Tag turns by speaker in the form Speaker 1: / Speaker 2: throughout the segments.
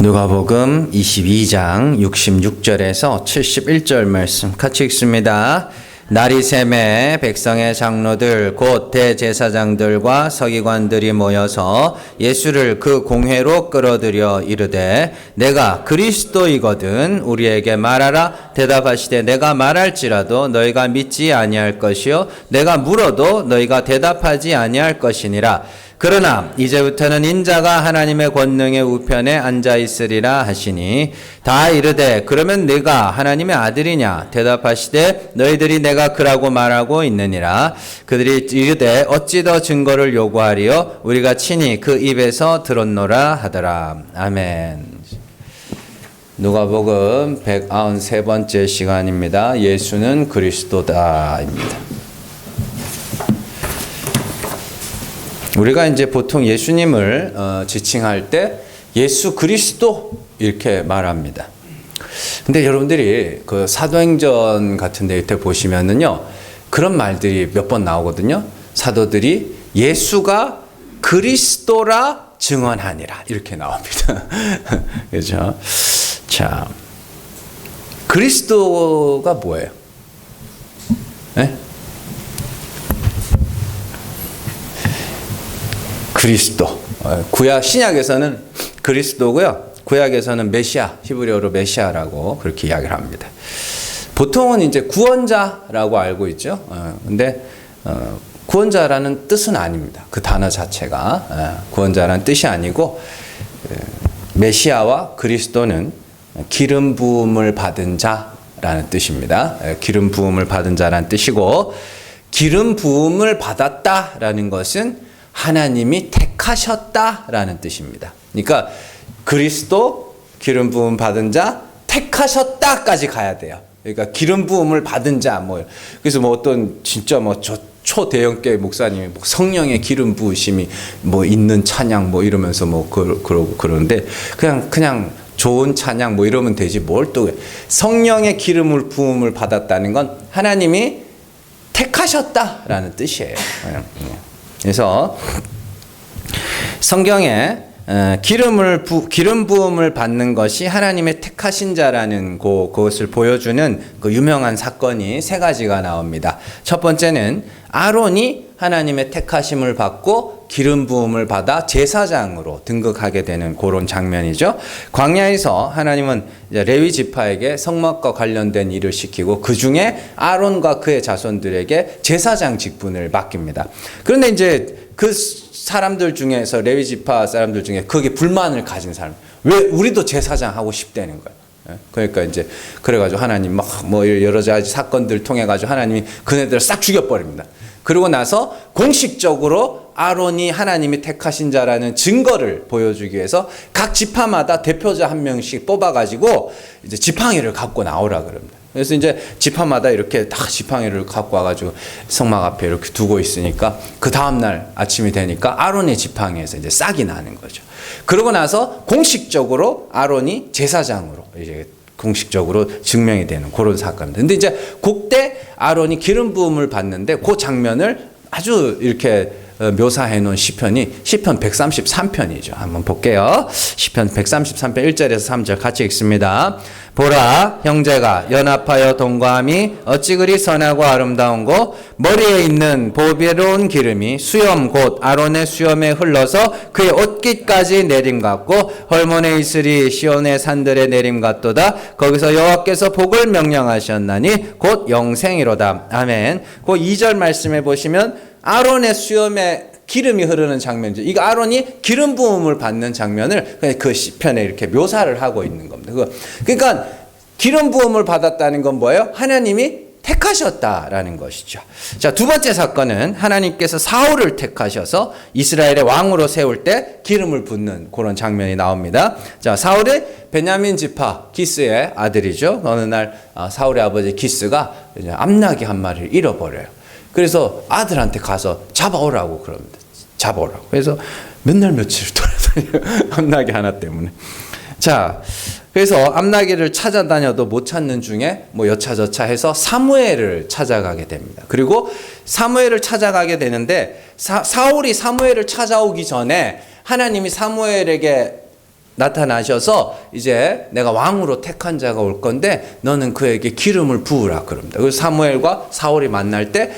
Speaker 1: 누가복음 22장 66절에서 71절 말씀 같이 읽습니다. 날이 새매 백성의 장로들 곧 대제사장들과 서기관들이 모여서 예수를 그 공회로 끌어들여 이르되 내가 그리스도이거든 우리에게 말하라. 대답하시되 내가 말할지라도 너희가 믿지 아니할 것이요 내가 물어도 너희가 대답하지 아니할 것이니라. 그러나 이제부터는 인자가 하나님의 권능의 우편에 앉아 있으리라 하시니 다 이르되 그러면 네가 하나님의 아들이냐. 대답하시되 너희들이 내가 그라고 말하고 있느니라. 그들이 이르되 어찌 더 증거를 요구하리요 우리가 친히 그 입에서 들었노라 하더라. 아멘. 누가복음 193번째 시간입니다. 예수는 그리스도다입니다. 우리가 이제 보통 예수님을 지칭할 때 예수 그리스도 이렇게 말합니다. 근데 여러분들이 그 사도행전 같은 데 이때 보시면은요, 그런 말들이 몇 번 나오거든요. 사도들이 예수가 그리스도라 증언하니라 이렇게 나옵니다. 그렇죠? 자, 그리스도가 뭐예요? 네? 그리스도. 구약 신약에서는 그리스도고요. 구약에서는 메시아, 히브리어로 메시아라고 그렇게 이야기를 합니다. 보통은 이제 구원자라고 알고 있죠. 근데 구원자라는 뜻은 아닙니다. 그 단어 자체가 구원자라는 뜻이 아니고 메시아와 그리스도는 기름 부음을 받은 자라는 뜻입니다. 기름 부음을 받은 자라는 뜻이고 기름 부음을 받았다라는 것은 하나님이 택하셨다라는 뜻입니다. 그러니까 그리스도 기름 부음 받은 자 택하셨다까지 가야 돼요. 그러니까 기름 부음을 받은 자 뭐 그래서 뭐 어떤 진짜 뭐 초대형교회 목사님이 뭐 성령의 기름 부으심이 뭐 있는 찬양 뭐 이러면서 뭐 그러고 그러는데 그냥 좋은 찬양 뭐 이러면 되지 뭘 또 성령의 기름을 부음을 받았다는 건 하나님이 택하셨다라는 뜻이에요. 그래서 성경에 기름 부음을 받는 것이 하나님의 택하신 자라는 그것을 보여주는 그 유명한 사건이 세 가지가 나옵니다. 첫 번째는 아론이 하나님의 택하심을 받고 기름 부음을 받아 제사장으로 등극하게 되는 그런 장면이죠. 광야에서 하나님은 이제 레위 지파에게 성막과 관련된 일을 시키고 그 중에 아론과 그의 자손들에게 제사장 직분을 맡깁니다. 그런데 이제 그 사람들 중에서 레위 지파 사람들 중에 거기에 불만을 가진 사람, 왜 우리도 제사장 하고 싶다는 거예요. 그러니까 이제 그래가지고 하나님 막 뭐 여러 가지 사건들 통해 가지고 하나님이 그네들을 싹 죽여버립니다. 그러고 나서 공식적으로 아론이 하나님이 택하신 자라는 증거를 보여주기 위해서 각 지파마다 대표자 한 명씩 뽑아가지고 이제 지팡이를 갖고 나오라 그럽니다. 그래서 이제 지파마다 이렇게 다 지팡이를 갖고 와가지고 성막 앞에 이렇게 두고 있으니까 그 다음날 아침이 되니까 아론의 지팡이에서 이제 싹이 나는 거죠. 그러고 나서 공식적으로 아론이 제사장으로 이제 공식적으로 증명이 되는 그런 사건입니다. 근데 이제 그때 아론이 기름 부음을 받는데 그 장면을 아주 이렇게 묘사해 놓은 시편이 시편 133편이죠. 한번 볼게요. 시편 133편 1절에서 3절 같이 읽습니다. 보라, 형제가 연합하여 동거함이 어찌 그리 선하고 아름다운고 머리에 있는 보배로운 기름이 수염 곧 아론의 수염에 흘러서 그의 옷깃까지 내림 같고 헐몬에 있으리 시온의 산들의 내림 같도다. 거기서 여호와께서 복을 명령하셨나니 곧 영생이로다. 아멘. 그 2절 말씀해 보시면 아론의 수염에 기름이 흐르는 장면이죠. 이거 아론이 기름 부음을 받는 장면을 그 시편에 이렇게 묘사를 하고 있는 겁니다. 그러니까 기름 부음을 받았다는 건 뭐예요? 하나님이 택하셨다라는 것이죠. 자, 두 번째 사건은 하나님께서 사울을 택하셔서 이스라엘의 왕으로 세울 때 기름을 붓는 그런 장면이 나옵니다. 자, 사울이 베냐민 지파 기스의 아들이죠. 어느 날 사울의 아버지 기스가 암나귀 한 마리를 잃어버려요. 그래서 아들한테 가서 잡아오라고 그럽니다. 잡아오라고. 그래서 몇 날 며칠 돌아다녀요. 암나귀 하나 때문에. 자, 그래서 암나귀를 찾아다녀도 못 찾는 중에 뭐 여차저차 해서 사무엘을 찾아가게 됩니다. 그리고 사무엘을 찾아가게 되는데 사울이 사무엘을 찾아오기 전에 하나님이 사무엘에게 나타나셔서 이제 내가 왕으로 택한 자가 올 건데 너는 그에게 기름을 부으라 그럽니다. 그래서 사무엘과 사울이 만날 때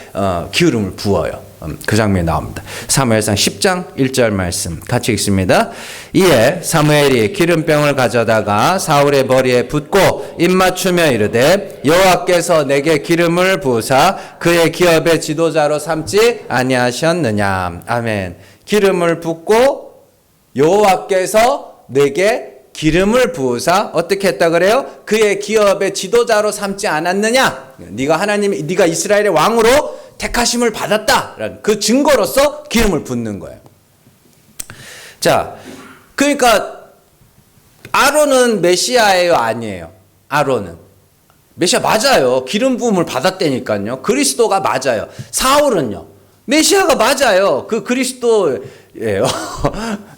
Speaker 1: 기름을 부어요. 그 장면이 나옵니다. 사무엘상 10장 1절 말씀 같이 읽습니다. 이에 사무엘이 기름병을 가져다가 사울의 머리에 붓고 입맞추며 이르되 여호와께서 내게 기름을 부으사 그의 기업의 지도자로 삼지 아니하셨느냐. 아멘. 기름을 붓고 여호와께서 내게 기름을 부으사 어떻게 했다 그래요? 그의 기업의 지도자로 삼지 않았느냐? 네가 이스라엘의 왕으로 택하심을 받았다라는 그 증거로서 기름을 붓는 거예요. 자, 그러니까 아론은 메시아예요, 아니에요? 아론은 메시아 맞아요. 기름 부음을 받았다니까요. 그리스도가 맞아요. 사울은요, 메시아가 맞아요. 그 그리스도예요.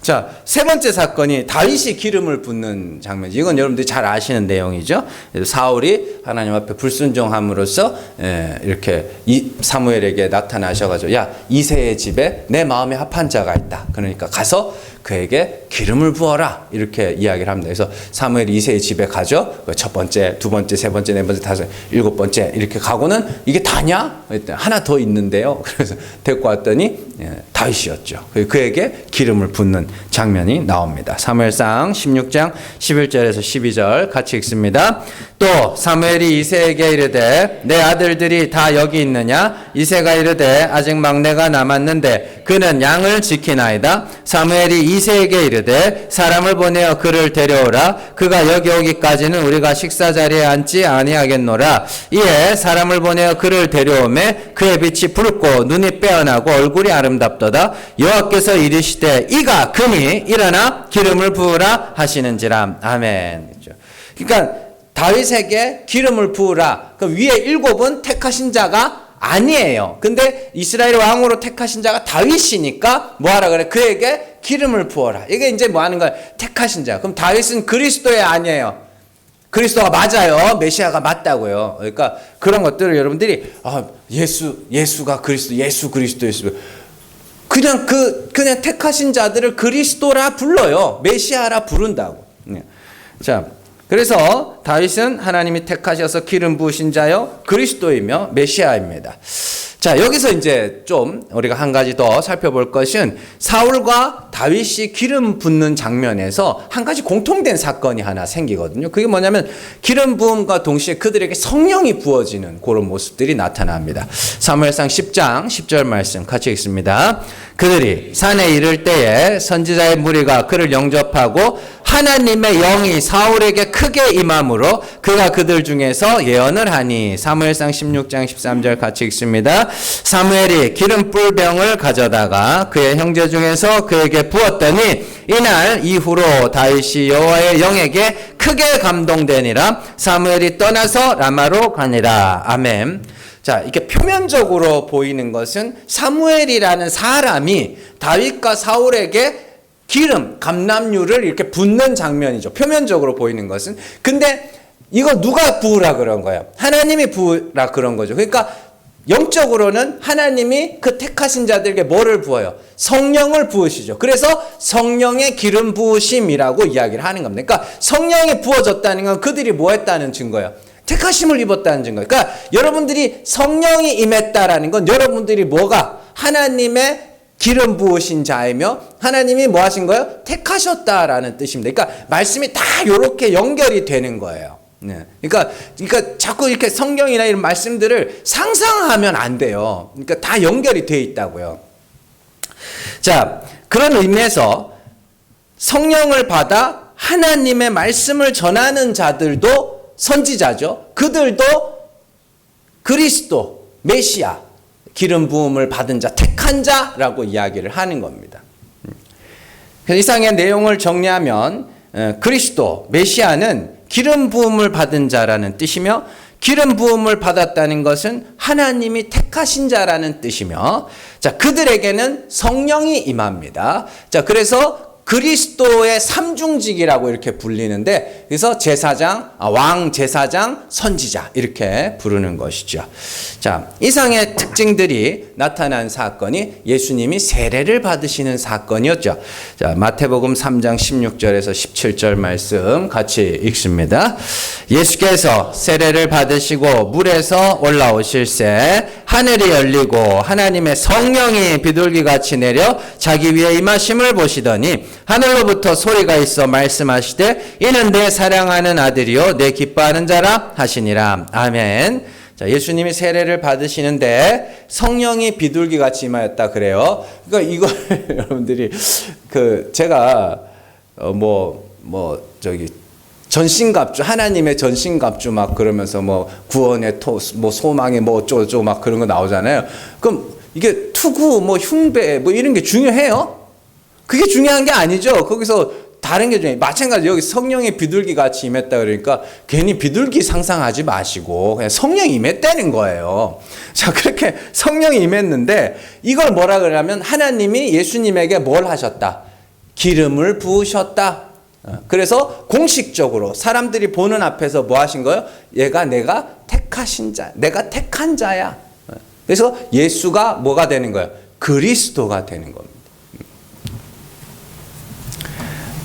Speaker 1: 자, 세 번째 사건이 다윗이 기름을 붓는 장면이죠. 이건 여러분들이 잘 아시는 내용이죠. 사울이 하나님 앞에 불순종함으로써 이렇게 사무엘에게 나타나셔가지고 야, 이새의 집에 내 마음에 합한 자가 있다. 그러니까 가서 그에게 기름을 부어라 이렇게 이야기를 합니다. 그래서 사무엘이 이새의 집에 가죠. 첫 번째, 두 번째, 세 번째, 네 번째, 다섯, 일곱 번째 이렇게 가고는 이게 다냐? 하나 더 있는데요. 그래서 데리고 왔더니 다윗이었죠. 그에게 기름을 붓는 장면이 나옵니다. 사무엘상 16장 11절에서 12절 같이 읽습니다. 또 사무엘이 이새에게 이르되 내 아들들이 다 여기 있느냐? 이새가 이르되 아직 막내가 남았는데 그는 양을 지키나이다. 사무엘이 이새에게 이르되 사람을 보내어 그를 데려오라. 그가 여기 오기까지는 우리가 식사 자리에 앉지 아니하겠노라. 이에 사람을 보내어 그를 데려오매 그의 빛이 붉고 눈이 빼어나고 얼굴이 아름답도다. 여호와께서 이르시되 이가 금이 일어나 기름을 부으라 하시는지라. 아멘. 그러니까 다윗에게 기름을 부으라. 그 위에 일곱은 택하신 자가 아니에요. 근데 이스라엘 왕으로 택하신 자가 다윗이니까 뭐하라 그래? 그에게 기름을 부어라. 이게 이제 뭐 하는 거야? 택하신 자. 그럼 다윗은 그리스도의 아니에요. 그리스도가 맞아요. 메시아가 맞다고요. 그러니까 그런 것들을 여러분들이 예수가 그리스도, 예수 그리스도, 예수. 그냥 택하신 자들을 그리스도라 불러요. 메시아라 부른다고. 자, 그래서 다윗은 하나님이 택하셔서 기름 부으신 자요 그리스도이며 메시아입니다. 자, 여기서 이제 좀 우리가 한 가지 더 살펴볼 것은 사울과 다윗이 기름 붓는 장면에서 한 가지 공통된 사건이 하나 생기거든요. 그게 뭐냐면 기름 부음과 동시에 그들에게 성령이 부어지는 그런 모습들이 나타납니다. 사무엘상 10장 10절 말씀 같이 읽습니다. 그들이 산에 이를 때에 선지자의 무리가 그를 영접하고 하나님의 영이 사울에게 크게 임함으로 그가 그들 중에서 예언을 하니. 사무엘상 16장 13절 같이 읽습니다. 사무엘이 기름 뿔병을 가져다가 그의 형제 중에서 그에게 부었더니 이날 이후로 다윗이 여호와의 영에게 크게 감동되니라. 사무엘이 떠나서 라마로 가니라. 아멘. 자, 이렇게 표면적으로 보이는 것은 사무엘이라는 사람이 다윗과 사울에게 기름, 감람유를 이렇게 붓는 장면이죠. 표면적으로 보이는 것은. 근데 이거 누가 부으라 그런 거예요? 하나님이 부으라 그런 거죠. 그러니까 영적으로는 하나님이 그 택하신 자들에게 뭐를 부어요? 성령을 부으시죠. 그래서 성령의 기름 부으심이라고 이야기를 하는 겁니다. 그러니까 성령이 부어졌다는 건 그들이 뭐 했다는 증거예요? 택하심을 입었다는 증거예요. 그러니까 여러분들이 성령이 임했다라는 건 여러분들이 뭐가? 하나님의 기름 부으신 자이며 하나님이 뭐 하신 거예요? 택하셨다라는 뜻입니다. 그러니까 말씀이 다 이렇게 연결이 되는 거예요. 네. 그러니까 자꾸 이렇게 성경이나 이런 말씀들을 상상하면 안 돼요. 그러니까 다 연결이 돼 있다고요. 자, 그런 의미에서 성령을 받아 하나님의 말씀을 전하는 자들도 선지자죠. 그들도 그리스도, 메시아, 기름 부음을 받은 자, 택한 자라고 이야기를 하는 겁니다. 이상의 내용을 정리하면 그리스도, 메시아는 기름 부음을 받은 자라는 뜻이며 기름 부음을 받았다는 것은 하나님이 택하신 자라는 뜻이며 자, 그들에게는 성령이 임합니다. 자, 그래서 그리스도의 삼중직이라고 이렇게 불리는데, 그래서 제사장, 왕, 제사장, 선지자 이렇게 부르는 것이죠. 자, 이상의 특징들이 나타난 사건이 예수님이 세례를 받으시는 사건이었죠. 자, 마태복음 3장 16절에서 17절 말씀 같이 읽습니다. 예수께서 세례를 받으시고 물에서 올라오실새 하늘이 열리고 하나님의 성령이 비둘기같이 내려 자기 위에 임하심을 보시더니 하늘로부터 소리가 있어 말씀하시되 이는 내 사랑하는 아들이요 내 기뻐하는 자라 하시니라. 아멘. 자, 예수님이 세례를 받으시는데 성령이 비둘기같이 임하였다 그래요. 그러니까 이걸 여러분들이 제가 전신갑주, 하나님의 전신갑주 막 그러면서 구원의 소망의 어쩌고 막 그런 거 나오잖아요. 그럼 이게 투구, 흉배, 이런 게 중요해요? 그게 중요한 게 아니죠. 거기서 다른 게 중요해요. 마찬가지 여기 성령의 비둘기 같이 임했다 그러니까 괜히 비둘기 상상하지 마시고 그냥 성령이 임했다는 거예요. 자, 그렇게 성령이 임했는데 이걸 뭐라 그러냐면 하나님이 예수님에게 뭘 하셨다? 기름을 부으셨다. 그래서 공식적으로 사람들이 보는 앞에서 뭐 하신 거예요? 얘가 내가 택하신 자, 내가 택한 자야. 그래서 예수가 뭐가 되는 거예요? 그리스도가 되는 겁니다.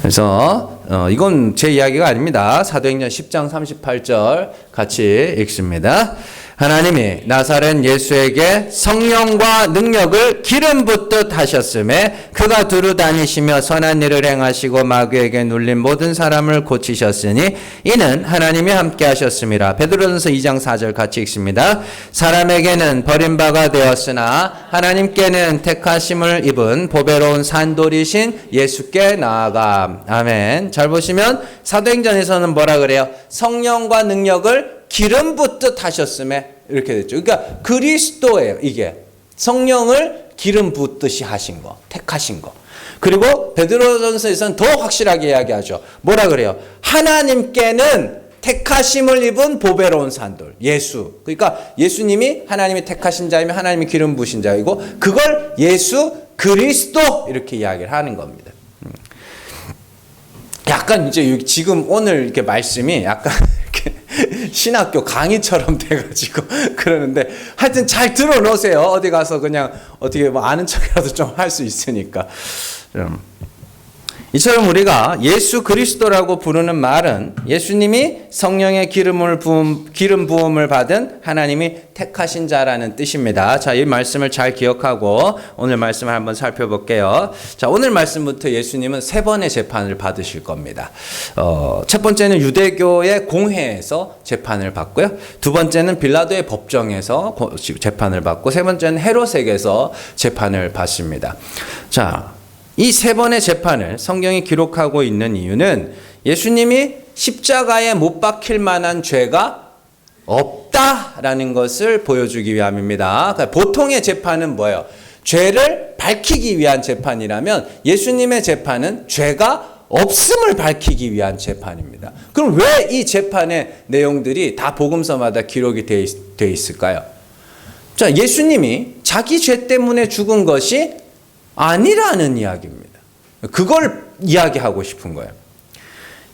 Speaker 1: 그래서 이건 제 이야기가 아닙니다. 사도행전 10장 38절 같이 읽습니다. 하나님이 나사렛 예수에게 성령과 능력을 기름 붓듯 하셨음에 그가 두루 다니시며 선한 일을 행하시고 마귀에게 눌린 모든 사람을 고치셨으니 이는 하나님이 함께 하셨습니다. 베드로전서 2장 4절 같이 읽습니다. 사람에게는 버림바가 되었으나 하나님께는 택하심을 입은 보배로운 산돌이신 예수께 나아가. 아멘. 잘 보시면 사도행전에서는 뭐라 그래요? 성령과 능력을 기름 붓듯 하셨음에 이렇게 됐죠. 그러니까 그리스도예요. 이게 성령을 기름 붓듯이 하신 거, 택하신 거. 그리고 베드로전서에서는 더 확실하게 이야기하죠. 뭐라 그래요? 하나님께는 택하심을 입은 보배로운 산돌, 예수. 그러니까 예수님이 하나님이 택하신 자이면 하나님이 기름 부으신 자이고 그걸 예수 그리스도 이렇게 이야기를 하는 겁니다. 약간 이제 지금 오늘 이렇게 말씀이 약간 신학교 강의처럼 돼가지고 그러는데 하여튼 잘 들어놓으세요. 어디 가서 그냥 어떻게 아는 척이라도 좀 할 수 있으니까. 이처럼 우리가 예수 그리스도라고 부르는 말은 예수님이 성령의 기름 부음을 받은 하나님이 택하신 자라는 뜻입니다. 자, 이 말씀을 잘 기억하고 오늘 말씀을 한번 살펴볼게요. 자, 오늘 말씀부터 예수님은 3번의 재판을 받으실 겁니다. 첫 번째는 유대교의 공회에서 재판을 받고요. 두 번째는 빌라도의 법정에서 재판을 받고 세 번째는 헤롯에게서 재판을 받습니다. 자, 이 3번의 재판을 성경이 기록하고 있는 이유는 예수님이 십자가에 못 박힐 만한 죄가 없다라는 것을 보여주기 위함입니다. 그러니까 보통의 재판은 뭐예요? 죄를 밝히기 위한 재판이라면 예수님의 재판은 죄가 없음을 밝히기 위한 재판입니다. 그럼 왜 이 재판의 내용들이 다 복음서마다 기록이 되어 있을까요? 자, 예수님이 자기 죄 때문에 죽은 것이 아니라는 이야기입니다. 그걸 이야기하고 싶은 거예요.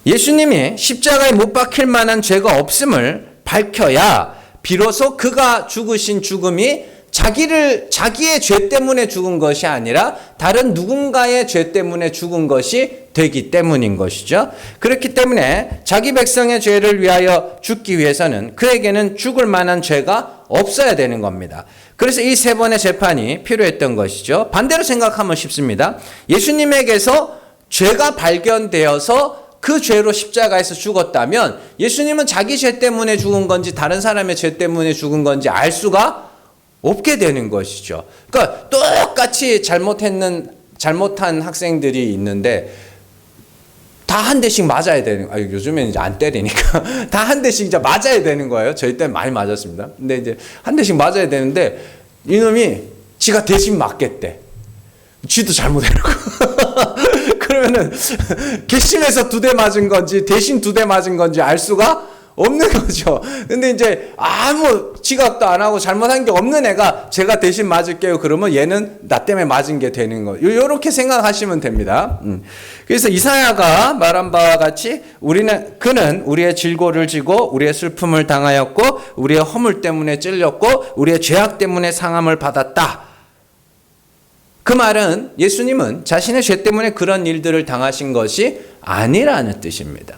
Speaker 1: 예수님이 십자가에 못 박힐 만한 죄가 없음을 밝혀야 비로소 그가 죽으신 죽음이 자기의 죄 때문에 죽은 것이 아니라 다른 누군가의 죄 때문에 죽은 것이 되기 때문인 것이죠. 그렇기 때문에 자기 백성의 죄를 위하여 죽기 위해서는 그에게는 죽을 만한 죄가 없어야 되는 겁니다. 그래서 이 3번의 재판이 필요했던 것이죠. 반대로 생각하면 쉽습니다. 예수님에게서 죄가 발견되어서 그 죄로 십자가에서 죽었다면 예수님은 자기 죄 때문에 죽은 건지 다른 사람의 죄 때문에 죽은 건지 알 수가 없게 되는 것이죠. 그러니까 똑같이 잘못한 학생들이 있는데 다 한 대씩 맞아야 되는, 요즘에는 이제 안 때리니까 다 한 대씩 이제 맞아야 되는 거예요. 저희 때는 많이 맞았습니다. 근데 이제 한 대씩 맞아야 되는데 이놈이 지가 대신 맞겠대. 쥐도 잘못해놓고. 그러면은 괘씸해서 2대 맞은 건지 대신 2대 맞은 건지 알 수가 없는 거죠. 근데 이제 아무 지각도 안 하고 잘못한 게 없는 애가 제가 대신 맞을게요. 그러면 얘는 나 때문에 맞은 게 되는 거. 요렇게 생각하시면 됩니다. 그래서 이사야가 말한 바와 같이 그는 우리의 질고를 지고 우리의 슬픔을 당하였고 우리의 허물 때문에 찔렸고 우리의 죄악 때문에 상함을 받았다. 그 말은 예수님은 자신의 죄 때문에 그런 일들을 당하신 것이 아니라는 뜻입니다.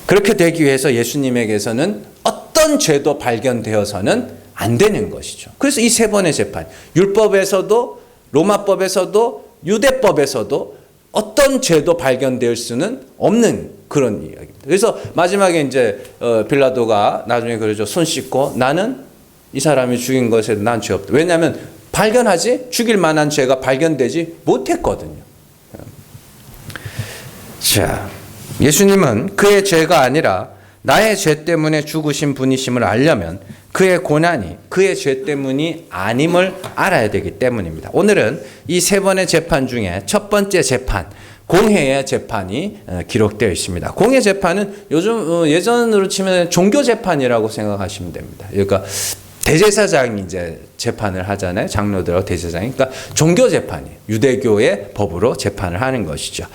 Speaker 1: 그렇게 되기 위해서 예수님에게서는 어떤 죄도 발견되어서는 안 되는 것이죠. 그래서 이 세 번의 재판, 율법에서도 로마법에서도 유대법에서도 어떤 죄도 발견될 수는 없는 그런 이야기입니다. 그래서 마지막에 이제 빌라도가 나중에 그러죠. 손 씻고 나는 이 사람이 죽인 것에 난 죄 없다. 왜냐하면 발견하지 죽일 만한 죄가 발견되지 못했거든요. 자, 예수님은 그의 죄가 아니라 나의 죄 때문에 죽으신 분이심을 알려면 그의 고난이 그의 죄 때문이 아님을 알아야 되기 때문입니다. 오늘은 이 세 번의 재판 중에 첫 번째 재판, 공회의 재판이 기록되어 있습니다. 공회 재판은 요즘 예전으로 치면 종교 재판이라고 생각하시면 됩니다. 그러니까 대제사장이 이제 재판을 하잖아요. 장로들하고 대제사장이. 그러니까 종교 재판이에요. 유대교의 법으로 재판을 하는 것이죠.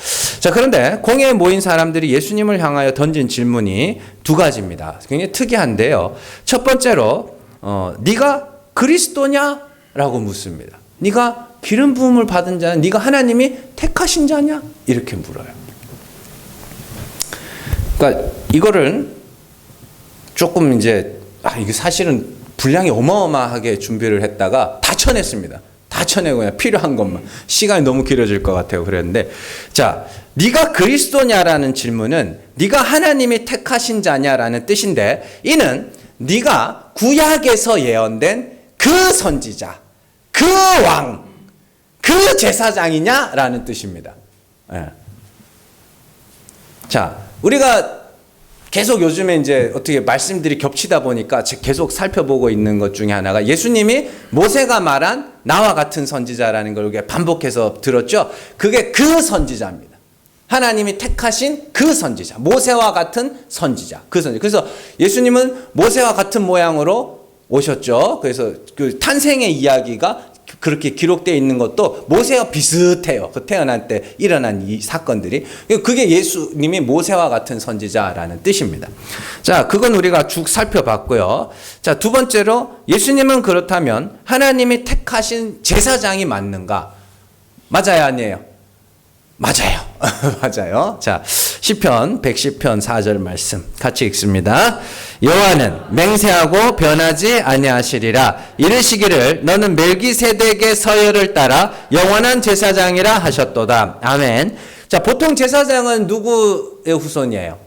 Speaker 1: 자, 그런데 공회에 모인 사람들이 예수님을 향하여 던진 질문이 두 가지입니다. 굉장히 특이한데요. 첫 번째로 네가 그리스도냐? 라고 묻습니다. 네가 기름 부음을 받은 자냐? 네가 하나님이 택하신 자냐? 이렇게 물어요. 그러니까 이거를 조금 이제 이게 사실은 분량이 어마어마하게 준비를 했다가 다 쳐냈습니다. 다 쳐내고 그냥 필요한 것만. 시간이 너무 길어질 것 같아요. 그랬는데 자, 네가 그리스도냐라는 질문은 네가 하나님이 택하신 자냐라는 뜻인데 이는 네가 구약에서 예언된 그 선지자, 그 왕, 그 제사장이냐라는 뜻입니다. 네. 자, 우리가 계속 요즘에 이제 어떻게 말씀들이 겹치다 보니까 계속 살펴보고 있는 것 중에 하나가 예수님이 모세가 말한 나와 같은 선지자라는 걸 우리가 반복해서 들었죠. 그게 그 선지자입니다. 하나님이 택하신 그 선지자, 모세와 같은 선지자, 그 선지자. 그래서 예수님은 모세와 같은 모양으로 오셨죠. 그래서 그 탄생의 이야기가 그렇게 기록되어 있는 것도 모세와 비슷해요. 그 태어날 때 일어난 이 사건들이. 그게 예수님이 모세와 같은 선지자라는 뜻입니다. 자, 그건 우리가 쭉 살펴봤고요. 자, 두 번째로 예수님은 그렇다면 하나님이 택하신 제사장이 맞는가? 맞아요, 아니에요? 맞아요. 맞아요. 자, 시편 110편 4절 말씀 같이 읽습니다. 여호와는 맹세하고 변하지 아니하시리라. 이르시기를 너는 멜기세덱의 서열을 따라 영원한 제사장이라 하셨도다. 아멘. 자, 보통 제사장은 누구의 후손이에요?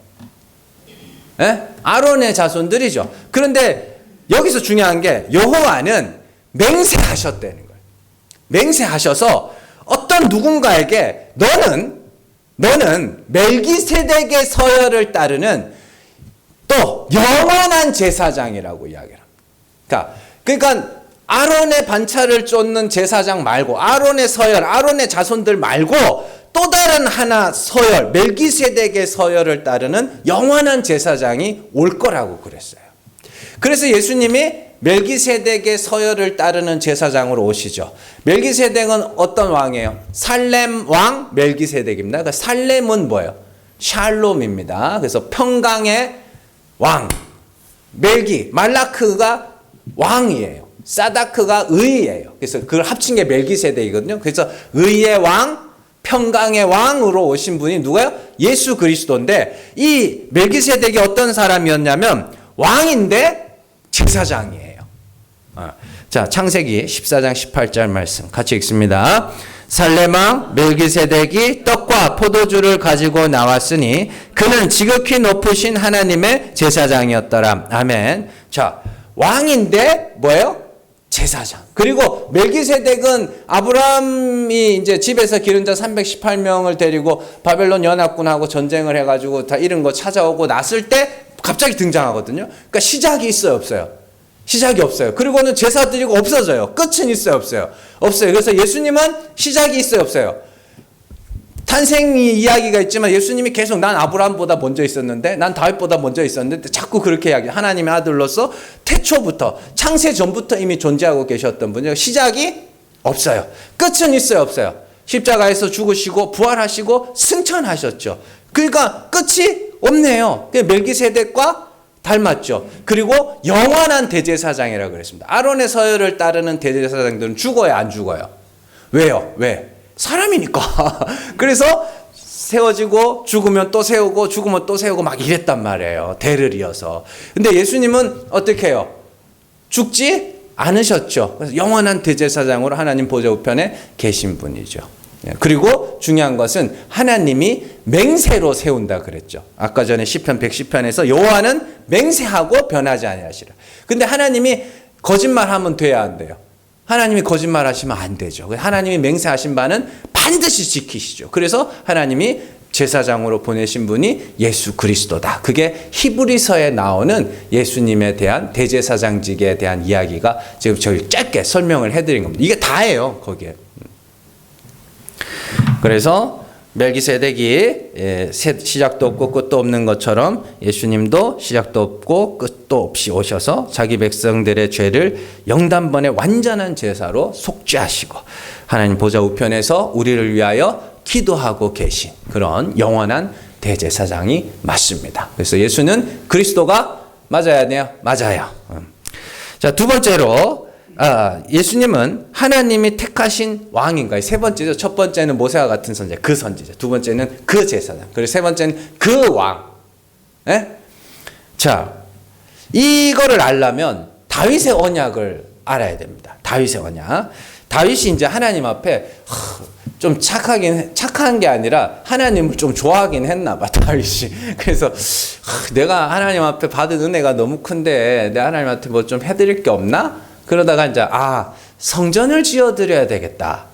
Speaker 1: 예? 아론의 자손들이죠. 그런데 여기서 중요한 게 여호와는 맹세하셨다는 거예요. 맹세하셔서 어떤 누군가에게 너는 멜기세덱의 서열을 따르는 또 영원한 제사장이라고 이야기를 합니다. 그러니까 아론의 반차를 쫓는 제사장 말고 아론의 서열, 아론의 자손들 말고 또 다른 하나 서열, 멜기세덱의 서열을 따르는 영원한 제사장이 올 거라고 그랬어요. 그래서 예수님이 멜기세덱의 서열을 따르는 제사장으로 오시죠. 멜기세덱은 어떤 왕이에요? 살렘 왕 멜기세덱입니다. 그러니까 살렘은 뭐예요? 샬롬입니다. 그래서 평강의 왕. 말라크가 왕이에요. 사다크가 의예요. 그래서 그걸 합친 게 멜기세덱이거든요. 그래서 의의 왕, 평강의 왕으로 오신 분이 누가요? 예수 그리스도인데 이 멜기세덱이 어떤 사람이었냐면 왕인데 제사장이에요. 자, 창세기 14장 18절 말씀 같이 읽습니다. 살렘왕 멜기세덱이 떡과 포도주를 가지고 나왔으니 그는 지극히 높으신 하나님의 제사장이었더라. 아멘. 자, 왕인데 뭐예요? 제사장. 그리고 멜기세덱은 아브라함이 이제 집에서 기른 자 318명을 데리고 바벨론 연합군하고 전쟁을 해가지고 다 이런 거 찾아오고 났을 때 갑자기 등장하거든요. 그러니까 시작이 있어요, 없어요? 시작이 없어요. 그리고는 제사 드리고 없어져요. 끝은 있어요, 없어요? 없어요. 그래서 예수님은 시작이 있어요, 없어요? 탄생 이야기가 있지만 예수님이 계속 난 아브라함보다 먼저 있었는데, 난 다윗보다 먼저 있었는데 자꾸 그렇게 이야기. 하나님의 아들로서 태초부터, 창세 전부터 이미 존재하고 계셨던 분이요. 시작이 없어요. 끝은 있어요, 없어요? 십자가에서 죽으시고 부활하시고 승천하셨죠. 그러니까 끝이 없네요. 멜기세덱과 닮았죠. 그리고 영원한 대제사장이라고 그랬습니다. 아론의 서열을 따르는 대제사장들은 죽어야 안 죽어요? 왜요? 왜? 사람이니까. 그래서 세워지고 죽으면 또 세우고 죽으면 또 세우고 막 이랬단 말이에요. 대를 이어서. 근데 예수님은 어떻게 해요? 죽지 않으셨죠. 그래서 영원한 대제사장으로 하나님 보좌 우편에 계신 분이죠. 그리고 중요한 것은 하나님이 맹세로 세운다 그랬죠. 아까 전에 시편 110편에서 여호와는 맹세하고 변하지 아니하시라. 근데 하나님이 거짓말하면 돼야 안 돼요? 하나님이 거짓말하시면 안 되죠. 하나님이 맹세하신 바는 반드시 지키시죠. 그래서 하나님이 제사장으로 보내신 분이 예수 그리스도다. 그게 히브리서에 나오는 예수님에 대한 대제사장직에 대한 이야기가 지금 저희 짧게 설명을 해드린 겁니다. 이게 다예요, 거기에. 그래서 멜기세덱이 시작도 없고 끝도 없는 것처럼 예수님도 시작도 없고 끝도 없이 오셔서 자기 백성들의 죄를 영단번에 완전한 제사로 속죄하시고 하나님 보좌 우편에서 우리를 위하여 기도하고 계신 그런 영원한 대제사장이 맞습니다. 그래서 예수는 그리스도가 맞아야 돼요? 맞아요. 자, 두 번째로 예수님은 하나님이 택하신 왕인가요? 세 번째죠. 첫 번째는 모세와 같은 선지, 그 선지자. 두 번째는 그 제사장. 그리고 세 번째는 그 왕. 예? 자, 이거를 알려면 다윗의 언약을 알아야 됩니다. 다윗의 언약. 다윗이 이제 하나님 앞에 좀 착한 게 아니라 하나님을 좀 좋아하긴 했나 봐, 다윗이. 그래서 내가 하나님 앞에 받은 은혜가 너무 큰데 내가 하나님한테 뭐 좀 해드릴 게 없나? 그러다가 이제 성전을 지어드려야 되겠다.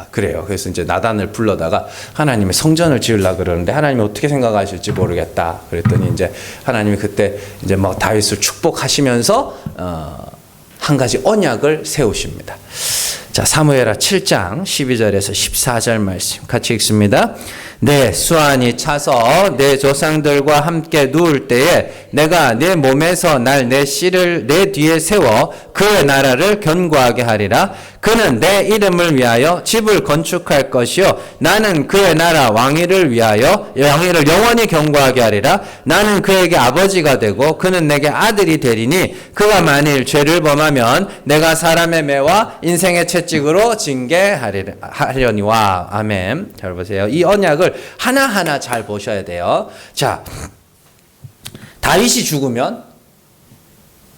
Speaker 1: 그래요. 그래서 이제 나단을 불러다가 하나님의 성전을 지으려고 그러는데 하나님이 어떻게 생각하실지 모르겠다. 그랬더니 이제 하나님이 그때 이제 뭐 다윗을 축복하시면서 한 가지 언약을 세우십니다. 자, 사무엘하 7장 12절에서 14절 말씀 같이 읽습니다. 내 수완이 차서 내 조상들과 함께 누울 때에 내가 내 몸에서 날 내 씨를 내 뒤에 세워 그의 나라를 견고하게 하리라. 그는 내 이름을 위하여 집을 건축할 것이요 나는 그의 나라 왕위를 위하여 왕위를 영원히 견고하게 하리라. 나는 그에게 아버지가 되고 그는 내게 아들이 되리니 그가 만일 죄를 범하면 내가 사람의 매와 인생의 채찍으로 징계하려니와. 아멘. 잘 보세요. 이 언약을 하나하나 잘 보셔야 돼요. 자, 다윗이 죽으면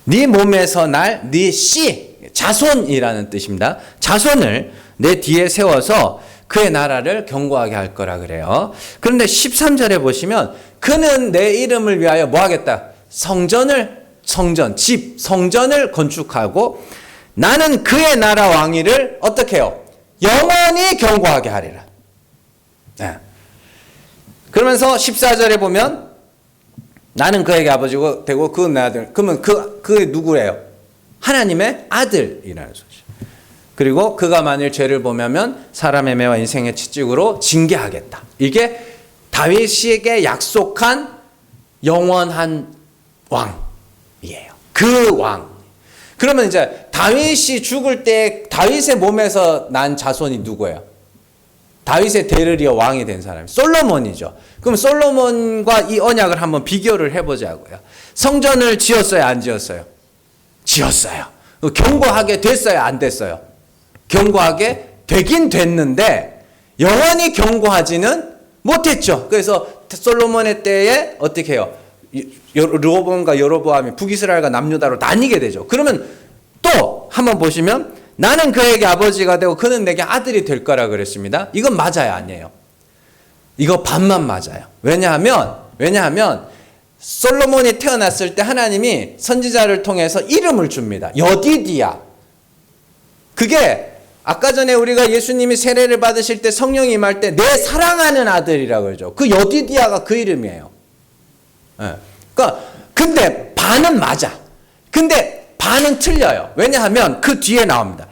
Speaker 1: 네 몸에서 날 네 씨, 자손이라는 뜻입니다. 자손을 내 뒤에 세워서 그의 나라를 견고하게 할 거라 그래요. 그런데 13절에 보시면 그는 내 이름을 위하여 뭐 하겠다? 성전을 건축하고 나는 그의 나라 왕위를 어떻게 해요? 영원히 견고하게 하리라. 네. 그러면서 14절에 보면 나는 그에게 아버지가 되고 그는 내 아들. 그러면 그게 누구예요? 하나님의 아들이라는 소리죠. 그리고 그가 만일 죄를 범하면 사람의 매와 인생의 채찍으로 징계하겠다. 이게 다윗에게 약속한 영원한 왕이에요. 그 왕. 그러면 이제 다윗이 죽을 때 다윗의 몸에서 난 자손이 누구예요? 다윗의 대를 이어 왕이 된 사람이 솔로몬이죠. 그럼 솔로몬과 이 언약을 한번 비교를 해보자고요. 성전을 지었어요, 안 지었어요? 지었어요. 견고하게 됐어요, 안 됐어요? 견고하게 되긴 됐는데 영원히 견고하지는 못했죠. 그래서 솔로몬의 때에 어떻게 해요? 르호보암과 여로보암이 북이스라엘과 남유다로 나뉘게 되죠. 그러면 또 한번 보시면 나는 그에게 아버지가 되고 그는 내게 아들이 될 거라 그랬습니다. 이건 맞아요, 아니에요? 이거 반만 맞아요. 왜냐하면 솔로몬이 태어났을 때 하나님이 선지자를 통해서 이름을 줍니다. 여디디야. 그게 아까 전에 우리가 예수님이 세례를 받으실 때 성령이 임할 때 내 사랑하는 아들이라고 그러죠. 그 여디디야가 그 이름이에요. 네. 그러니까 근데 반은 맞아. 근데 반은 틀려요. 왜냐하면 그 뒤에 나옵니다.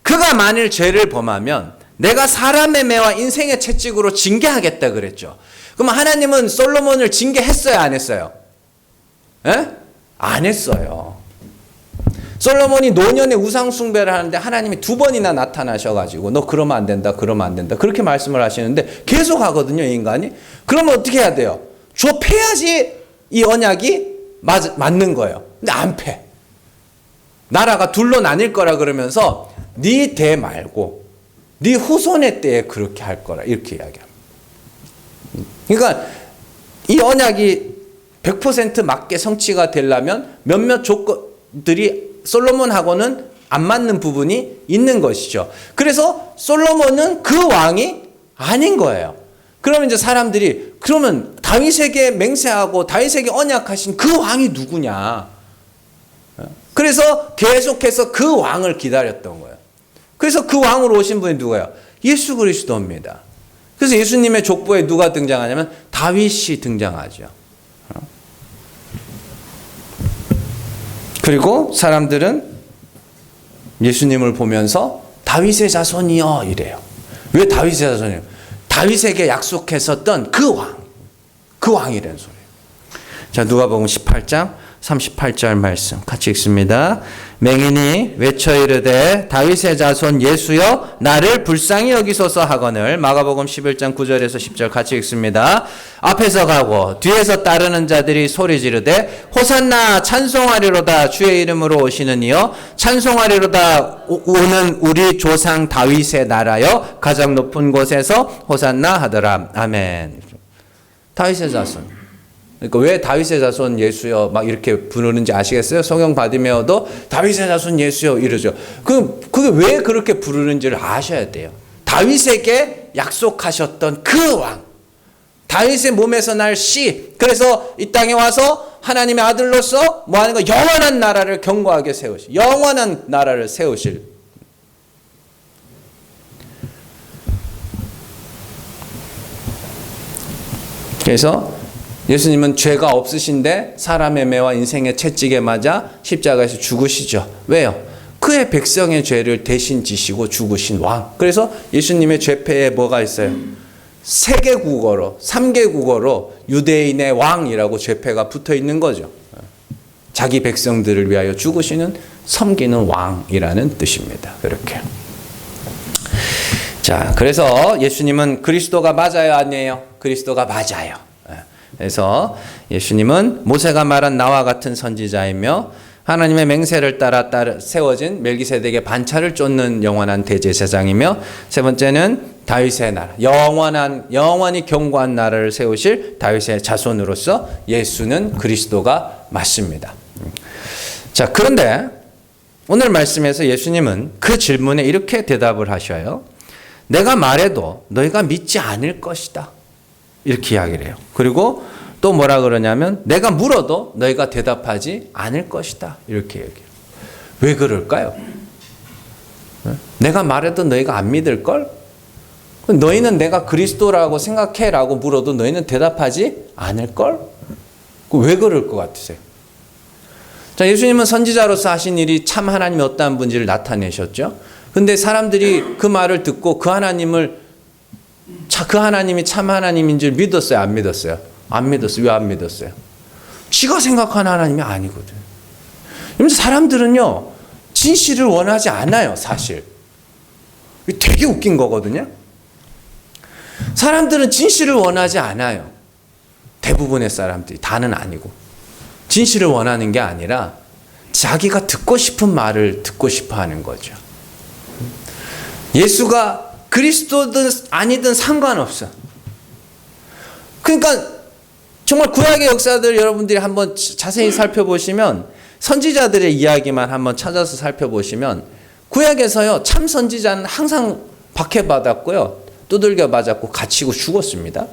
Speaker 1: 그가 만일 죄를 범하면 내가 사람의 매와 인생의 채찍으로 징계하겠다 그랬죠. 그럼 하나님은 솔로몬을 징계했어요, 안 했어요? 에? 안 했어요. 솔로몬이 노년에 우상 숭배를 하는데 하나님이 2번이나 나타나셔가지고 너 그러면 안 된다, 그러면 안 된다 그렇게 말씀을 하시는데 계속 하거든요, 이 인간이. 그러면 어떻게 해야 돼요? 좁혀야지 이 언약이 맞는 거예요. 근데 안 패. 나라가 둘로 나뉠 거라 그러면서 네 대 말고 네 후손의 때에 그렇게 할 거라 이렇게 이야기합니다. 그러니까 이 언약이 100% 맞게 성취가 되려면 몇몇 조건들이 솔로몬하고는 안 맞는 부분이 있는 것이죠. 그래서 솔로몬은 그 왕이 아닌 거예요. 그러면 이제 사람들이 그러면 다윗에게 맹세하고 다윗에게 언약하신 그 왕이 누구냐? 그래서 계속해서 그 왕을 기다렸던 거예요. 그래서 그 왕으로 오신 분이 누구예요? 예수 그리스도입니다. 그래서 예수님의 족보에 누가 등장하냐면 다윗이 등장하죠. 그리고 사람들은 예수님을 보면서 다윗의 자손이여 이래요. 왜 다윗의 자손이에요? 다윗에게 약속했었던 그 왕이라는 소리예요. 자, 누가복음 18장 38절 말씀 같이 읽습니다. 맹인이 외쳐 이르되 다윗의 자손 예수여 나를 불쌍히 여기소서 하거늘. 마가복음 11장 9절에서 10절 같이 읽습니다. 앞에서 가고 뒤에서 따르는 자들이 소리 지르되 호산나 찬송하리로다 주의 이름으로 오시는 이여 찬송하리로다 오는 우리 조상 다윗의 나라여 가장 높은 곳에서 호산나 하더라. 아멘. 다윗의 자손. 그러니까 왜 다윗의 자손 예수여 막 이렇게 부르는지 아시겠어요? 성경 받으며도 다윗의 자손 예수여 이러죠. 그게 왜 그렇게 부르는지를 아셔야 돼요. 다윗에게 약속하셨던 그 왕. 다윗의 몸에서 날 씨. 그래서 이 땅에 와서 하나님의 아들로서 뭐 하는 거? 영원한 나라를 견고하게 세우실. 영원한 나라를 세우실. 그래서 예수님은 죄가 없으신데 사람의 매와 인생의 채찍에 맞아 십자가에서 죽으시죠. 왜요? 그의 백성의 죄를 대신 지시고 죽으신 왕. 그래서 예수님의 죄패에 뭐가 있어요? 3개 국어로, 3개 국어로 유대인의 왕이라고 죄패가 붙어 있는 거죠. 자기 백성들을 위하여 죽으시는 섬기는 왕이라는 뜻입니다. 그렇게. 자, 그래서 예수님은 그리스도가 맞아요, 아니에요? 그리스도가 맞아요. 그래서 예수님은 모세가 말한 나와 같은 선지자이며 하나님의 맹세를 따라 세워진 멜기세덱의 반차를 쫓는 영원한 대제사장이며 세 번째는 다윗의 나라, 영원히 견고한 나라를 세우실 다윗의 자손으로서 예수는 그리스도가 맞습니다. 자, 그런데 오늘 말씀에서 예수님은 그 질문에 이렇게 대답을 하셔요. 내가 말해도 너희가 믿지 않을 것이다. 이렇게 이야기를 해요. 그리고 또 뭐라 그러냐면 내가 물어도 너희가 대답하지 않을 것이다. 이렇게 얘기해요. 왜 그럴까요? 내가 말해도 너희가 안 믿을걸? 너희는 내가 그리스도라고 생각해 라고 물어도 너희는 대답하지 않을걸? 왜 그럴 것 같으세요? 자, 예수님은 선지자로서 하신 일이 참 하나님이 어떠한 분인지를 나타내셨죠. 근데 사람들이 그 말을 듣고 그 하나님이 참 하나님인 줄 믿었어요? 안 믿었어요? 안 믿었어요. 왜 안 믿었어요? 지가 생각하는 하나님이 아니거든. 그래서 사람들은요, 진실을 원하지 않아요, 사실. 되게 웃긴 거거든요. 사람들은 진실을 원하지 않아요. 대부분의 사람들이, 다는 아니고. 진실을 원하는 게 아니라 자기가 듣고 싶은 말을 듣고 싶어 하는 거죠. 예수가 그리스도든 아니든 상관없어. 그러니까 정말 구약의 역사들 여러분들이 한번 자세히 살펴보시면 선지자들의 이야기만 한번 찾아서 살펴보시면 구약에서요, 참 선지자는 항상 박해받았고요, 두들겨 맞았고 갇히고 죽었습니다.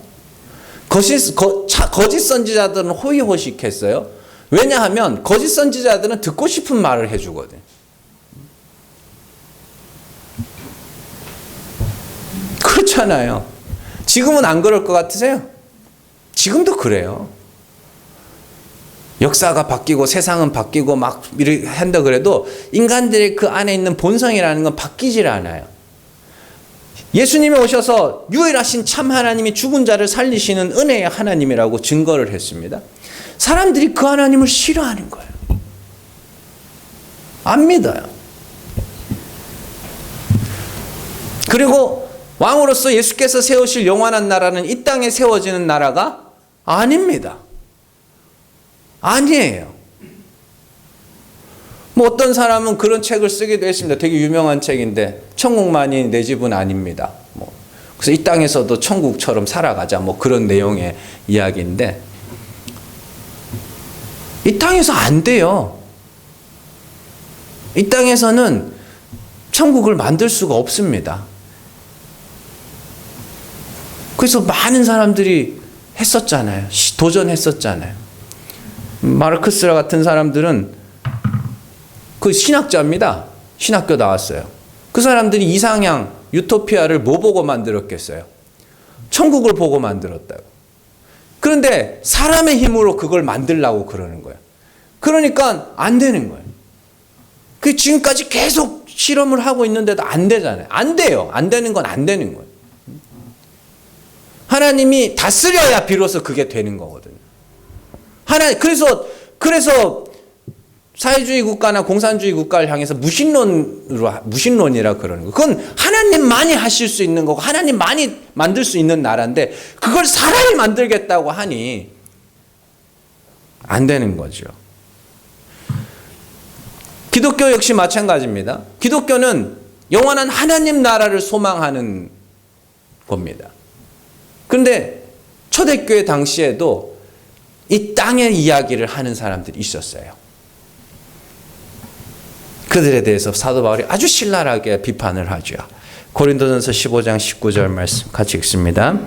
Speaker 1: 거짓 선지자들은 호의호식했어요. 왜냐하면 거짓 선지자들은 듣고 싶은 말을 해주거든. 그렇잖아요. 지금은 안 그럴 것 같으세요? 지금도 그래요. 역사가 바뀌고 세상은 바뀌고 막 이렇게 한다 그래도 인간들의 그 안에 있는 본성이라는 건 바뀌질 않아요. 예수님이 오셔서 유일하신 참 하나님이 죽은 자를 살리시는 은혜의 하나님이라고 증거를 했습니다. 사람들이 그 하나님을 싫어하는 거예요. 안 믿어요. 그리고 왕으로서 예수께서 세우실 영원한 나라는 이 땅에 세워지는 나라가 아닙니다. 아니에요. 뭐 어떤 사람은 그런 책을 쓰기도 했습니다. 되게 유명한 책인데 천국만이 내 집은 아닙니다. 뭐 그래서 이 땅에서도 천국처럼 살아가자 뭐 그런 내용의 이야기인데 이 땅에서 안 돼요. 이 땅에서는 천국을 만들 수가 없습니다. 그래서 많은 사람들이 했었잖아요. 도전했었잖아요. 마르크스라 같은 사람들은 그 신학자입니다. 신학교 나왔어요. 그 사람들이 이상향, 유토피아를 뭐 보고 만들었겠어요? 천국을 보고 만들었다고. 그런데 사람의 힘으로 그걸 만들려고 그러는 거예요. 그러니까 안 되는 거예요. 그 지금까지 계속 실험을 하고 있는데도 안 되잖아요. 안 돼요. 안 되는 건 안 되는 거예요. 하나님이 다스려야 비로소 그게 되는 거거든요. 그래서 사회주의 국가나 공산주의 국가를 향해서 무신론이라 그러는 거예요. 그건 하나님만이 하실 수 있는 거고 하나님만이 만들 수 있는 나라인데 그걸 사람이 만들겠다고 하니 안 되는 거죠. 기독교 역시 마찬가지입니다. 기독교는 영원한 하나님 나라를 소망하는 겁니다. 그런데 초대교회 당시에도 이 땅의 이야기를 하는 사람들이 있었어요. 그들에 대해서 사도 바울이 아주 신랄하게 비판을 하죠. 고린도전서 15장 19절 말씀 같이 읽습니다.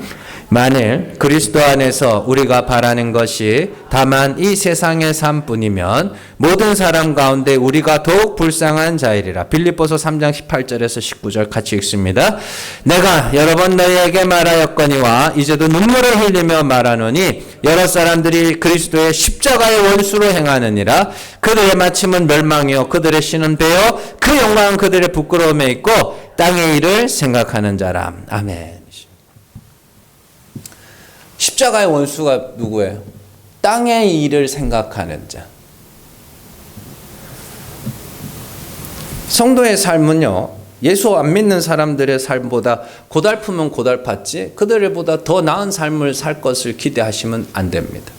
Speaker 1: 만일 그리스도 안에서 우리가 바라는 것이 다만 이 세상의 삶뿐이면 모든 사람 가운데 우리가 더욱 불쌍한 자이리라. 빌립보서 3장 18절에서 19절 같이 읽습니다. 내가 여러 번 너희에게 말하였거니와 이제도 눈물을 흘리며 말하노니 여러 사람들이 그리스도의 십자가의 원수로 행하느니라. 그들의 마침은 멸망이요 그들의 신은 배요 그 영광은 그들의 부끄러움에 있고 땅의 일을 생각하는 자람. 아멘. 십자가의 원수가 누구예요? 땅의 일을 생각하는 자. 성도의 삶은요, 예수 안 믿는 사람들의 삶보다 고달프면 고달팠지 그들보다 더 나은 삶을 살 것을 기대하시면 안 됩니다.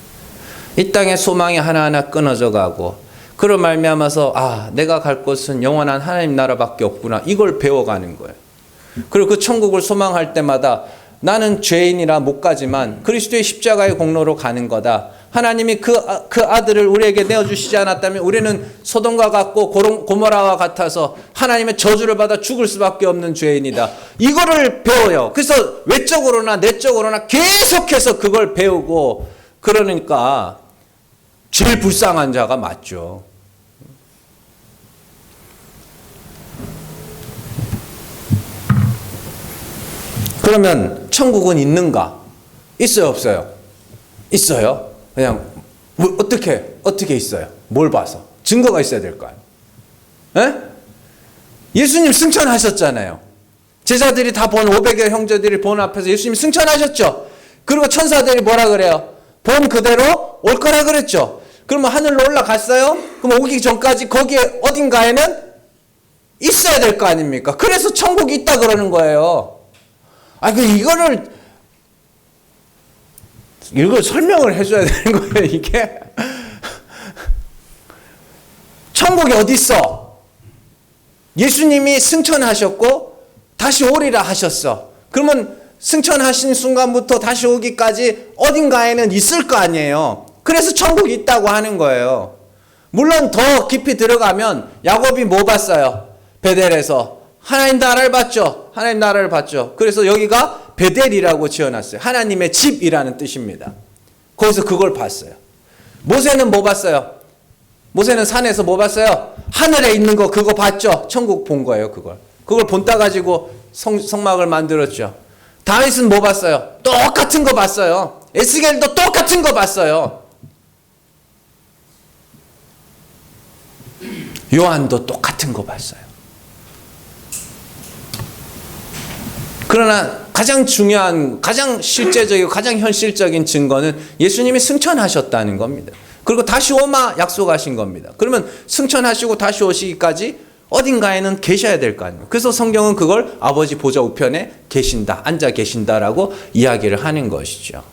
Speaker 1: 이 땅의 소망이 하나하나 끊어져 가고 그로 말미암아서 내가 갈 곳은 영원한 하나님 나라밖에 없구나 이걸 배워가는 거예요. 그리고 그 천국을 소망할 때마다 나는 죄인이라 못 가지만 그리스도의 십자가의 공로로 가는 거다. 하나님이 그 아들을 우리에게 내어주시지 않았다면 우리는 소돔과 같고 고모라와 같아서 하나님의 저주를 받아 죽을 수밖에 없는 죄인이다. 이거를 배워요. 그래서 외적으로나 내적으로나 계속해서 그걸 배우고 그러니까 제일 불쌍한 자가 맞죠. 그러면 천국은 있는가? 있어요, 없어요? 있어요. 그냥 어떻게 있어요? 뭘 봐서? 증거가 있어야 될 거 아니에요? 예수님 승천하셨잖아요. 제자들이 다 본 500여 형제들이 본 앞에서 예수님 승천하셨죠. 그리고 천사들이 뭐라 그래요? 본 그대로 올 거라 그랬죠. 그러면 하늘로 올라갔어요? 그럼 오기 전까지 거기에 어딘가에는 있어야 될 거 아닙니까? 그래서 천국이 있다 그러는 거예요. 이걸 설명을 해줘야 되는 거예요, 이게. 천국이 어디 있어? 예수님이 승천하셨고 다시 오리라 하셨어. 그러면 승천하신 순간부터 다시 오기까지 어딘가에는 있을 거 아니에요. 그래서 천국이 있다고 하는 거예요. 물론 더 깊이 들어가면 야곱이 뭐 봤어요? 베델에서 하나님 나라를 봤죠. 하나님 나라를 봤죠. 그래서 여기가 베델이라고 지어놨어요. 하나님의 집이라는 뜻입니다. 거기서 그걸 봤어요. 모세는 뭐 봤어요? 모세는 산에서 뭐 봤어요? 하늘에 있는 거 그거 봤죠. 천국 본 거예요. 그걸 본따 가지고 성막을 만들었죠. 다윗은 뭐 봤어요? 똑같은 거 봤어요. 에스겔도 똑같은 거 봤어요. 요한도 똑같은 거 봤어요. 그러나 가장 중요한, 가장 실제적이고 가장 현실적인 증거는 예수님이 승천하셨다는 겁니다. 그리고 다시 오마 약속하신 겁니다. 그러면 승천하시고 다시 오시기까지 어딘가에는 계셔야 될 거 아니에요. 그래서 성경은 그걸 아버지 보좌 우편에 계신다, 앉아 계신다라고 이야기를 하는 것이죠.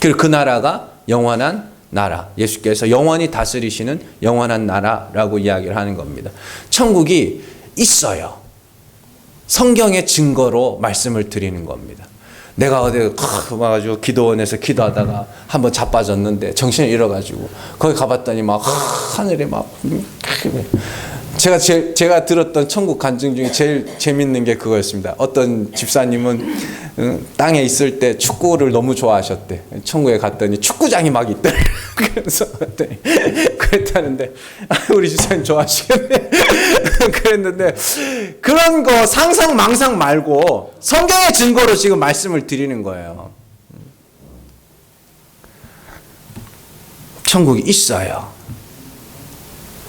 Speaker 1: 그리고 그 나라가 영원한 나라, 예수께서 영원히 다스리시는 영원한 나라라고 이야기를 하는 겁니다. 천국이 있어요. 성경의 증거로 말씀을 드리는 겁니다. 내가 어디 와가지고 기도원에서 기도하다가 한번 자빠졌는데 정신을 잃어가지고 거기 가봤더니 막 하늘에 막 제가 들었던 천국 간증 중에 제일 재밌는 게 그거였습니다. 어떤 집사님은 땅에 있을 때 축구를 너무 좋아하셨대. 천국에 갔더니 축구장이 막 있대. 그래서 그랬다는데 우리 집사님 좋아하시겠네. 그랬는데 그런 거 상상망상 말고 성경의 증거로 지금 말씀을 드리는 거예요. 천국이 있어요.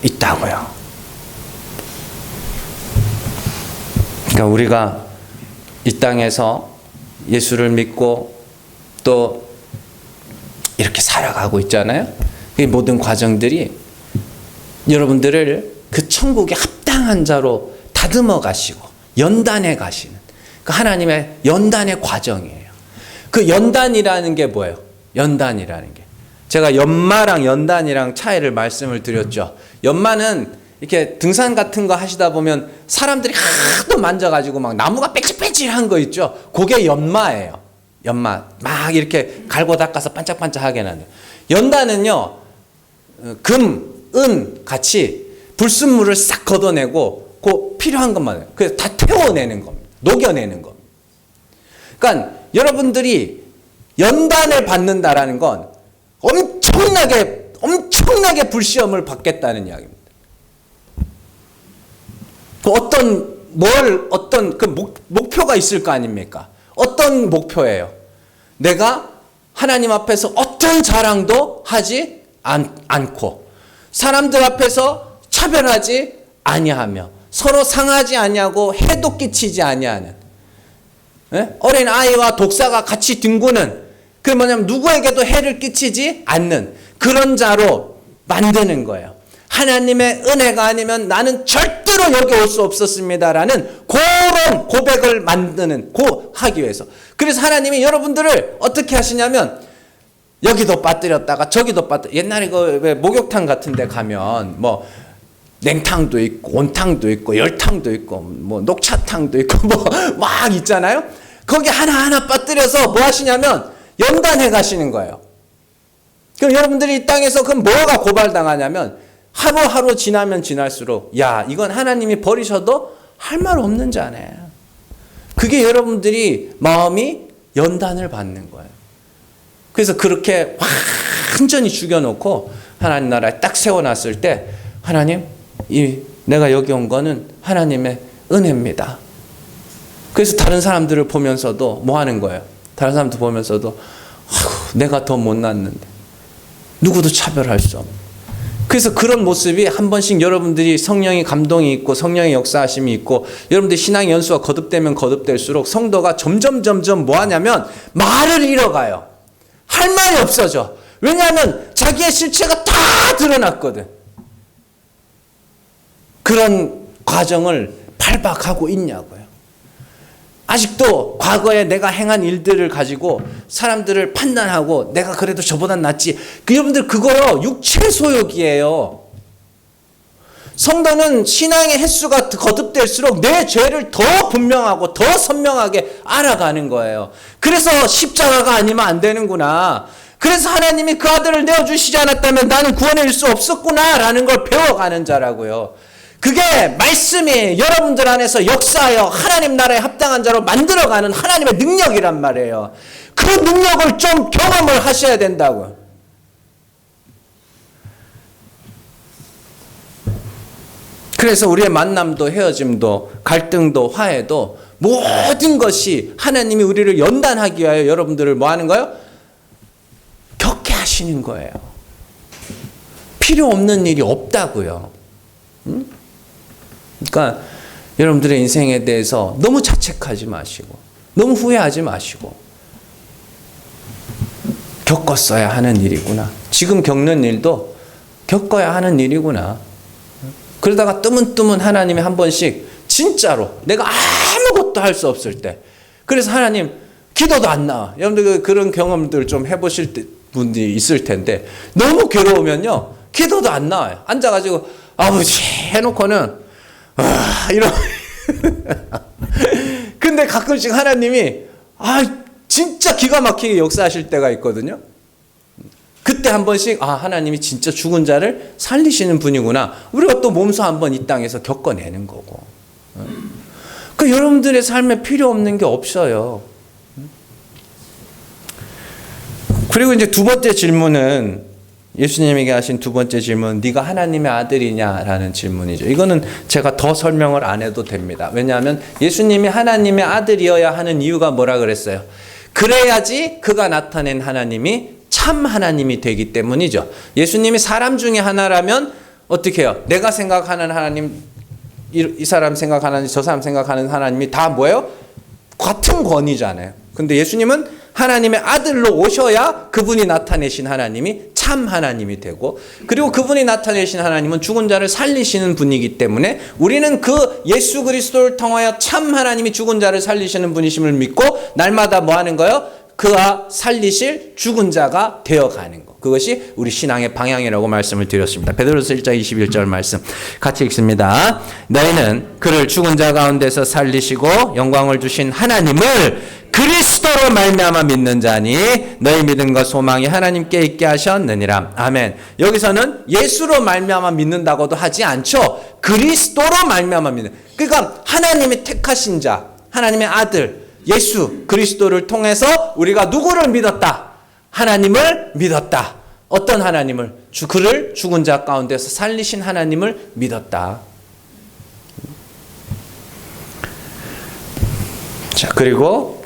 Speaker 1: 있다고요. 그러니까 우리가 이 땅에서 예수를 믿고 또 이렇게 살아가고 있잖아요. 이 모든 과정들이 여러분들을 그 천국에 합당한 자로 다듬어 가시고 연단해 가시는 그 하나님의 연단의 과정이에요. 그 연단이라는 게 뭐예요? 연단이라는 게 제가 연마랑 연단이랑 차이를 말씀을 드렸죠. 연마는 이렇게 등산 같은 거 하시다 보면 사람들이 하도 만져가지고 막 나무가 빽질빽질한 거 있죠. 그게 연마예요. 연마. 막 이렇게 갈고 닦아서 반짝반짝하게 나는. 연단은요, 금, 은 같이 불순물을 싹 걷어내고 그 필요한 것만 해요. 그래서 다 태워내는 겁니다. 녹여내는 겁니다. 그러니까 여러분들이 연단을 받는다라는 건 엄청나게 불시험을 받겠다는 이야기입니다. 어떤 그 목표가 있을 거 아닙니까? 어떤 목표예요? 내가 하나님 앞에서 어떤 자랑도 하지 않고 사람들 앞에서 차별하지 아니하며 서로 상하지 아니하고 해도 끼치지 아니하는 어린 아이와 독사가 같이 뒹구는 그 뭐냐면 누구에게도 해를 끼치지 않는 그런 자로 만드는 거예요. 하나님의 은혜가 아니면 나는 절대로 여기 올 수 없었습니다라는 그런 고백을 하기 위해서. 그래서 하나님이 여러분들을 어떻게 하시냐면 여기도 빠뜨렸다가 저기도 옛날에 왜 목욕탕 같은 데 가면 뭐 냉탕도 있고 온탕도 있고 열탕도 있고 뭐 녹차탕도 있고 뭐 막 있잖아요. 거기 하나하나 빠뜨려서 뭐 하시냐면 연단해 가시는 거예요. 그럼 여러분들이 이 땅에서 그럼 뭐가 고발당하냐면 하루하루 지나면 지날수록 야 이건 하나님이 버리셔도 할 말 없는 자네. 그게 여러분들이 마음이 연단을 받는 거예요. 그래서 그렇게 완전히 죽여놓고 하나님 나라에 딱 세워놨을 때 하나님 내가 여기 온 거는 하나님의 은혜입니다. 그래서 다른 사람들을 보면서도 뭐 하는 거예요? 다른 사람들 보면서도 내가 더 못났는데 누구도 차별할 수 없는. 그래서 그런 모습이 한 번씩 여러분들이 성령의 감동이 있고 성령의 역사하심이 있고 여러분들 신앙의 연수가 거듭되면 거듭될수록 성도가 점점 뭐 하냐면 말을 잃어가요. 할 말이 없어져. 왜냐하면 자기의 실체가 다 드러났거든. 그런 과정을 발박하고 있냐고요. 아직도 과거에 내가 행한 일들을 가지고 사람들을 판단하고 내가 그래도 저보단 낫지. 여러분들 그거요. 육체 소욕이에요. 성도는 신앙의 횟수가 거듭될수록 내 죄를 더 분명하고 더 선명하게 알아가는 거예요. 그래서 십자가가 아니면 안 되는구나. 그래서 하나님이 그 아들을 내어주시지 않았다면 나는 구원을 잃을 수 없었구나라는 걸 배워가는 자라고요. 그게 말씀이 여러분들 안에서 역사하여 하나님 나라에 합당한 자로 만들어가는 하나님의 능력이란 말이에요. 그 능력을 좀 경험을 하셔야 된다고요. 그래서 우리의 만남도 헤어짐도 갈등도 화해도 모든 것이 하나님이 우리를 연단하기 위하여 여러분들을 뭐 하는 거예요? 겪게 하시는 거예요. 필요 없는 일이 없다고요. 그러니까 여러분들의 인생에 대해서 너무 자책하지 마시고 너무 후회하지 마시고 겪었어야 하는 일이구나. 지금 겪는 일도 겪어야 하는 일이구나. 그러다가 뜨문뜨문 하나님이 한 번씩 진짜로 내가 아무것도 할 수 없을 때, 그래서 하나님 기도도 안 나와. 여러분들 그런 경험들 좀 해보실 분들이 있을 텐데, 너무 괴로우면요 기도도 안 나와요. 앉아가지고 아버지 해놓고는 이런 근데 가끔씩 하나님이 진짜 기가 막히게 역사하실 때가 있거든요. 그때 한 번씩 하나님이 진짜 죽은 자를 살리시는 분이구나. 우리가 또 몸소 한번 이 땅에서 겪어내는 거고. 그 여러분들의 삶에 필요 없는 게 없어요. 그리고 이제 두 번째 질문은, 예수님에게 하신 두 번째 질문, 네가 하나님의 아들이냐라는 질문이죠. 이거는 제가 더 설명을 안 해도 됩니다. 왜냐하면 예수님이 하나님의 아들이어야 하는 이유가 뭐라 그랬어요? 그래야지 그가 나타낸 하나님이 참 하나님이 되기 때문이죠. 예수님이 사람 중에 하나라면 어떻게 해요? 내가 생각하는 하나님, 이 사람 생각하는, 저 사람 생각하는 하나님이 다 뭐예요? 같은 권위잖아요. 근데 예수님은 하나님의 아들로 오셔야 그분이 나타내신 하나님이 참 하나님이 되고, 그리고 그분이 나타내신 하나님은 죽은 자를 살리시는 분이기 때문에 우리는 그 예수 그리스도를 통하여 참 하나님이 죽은 자를 살리시는 분이심을 믿고 날마다 뭐 하는 거예요? 그가 살리실 죽은 자가 되어가는 것. 그것이 우리 신앙의 방향이라고 말씀을 드렸습니다. 베드로서 1장 21절 말씀 같이 읽습니다. 너희는 그를 죽은 자 가운데서 살리시고 영광을 주신 하나님을 그리스도로 말미암아 믿는 자니 너희 믿음과 소망이 하나님께 있게 하셨느니라. 아멘. 여기서는 예수로 말미암아 믿는다고도 하지 않죠. 그리스도로 말미암아 믿는. 그러니까 하나님이 택하신 자, 하나님의 아들 예수 그리스도를 통해서 우리가 누구를 믿었다? 하나님을 믿었다. 어떤 하나님을? 그를 죽은 자 가운데서 살리신 하나님을 믿었다. 자, 그리고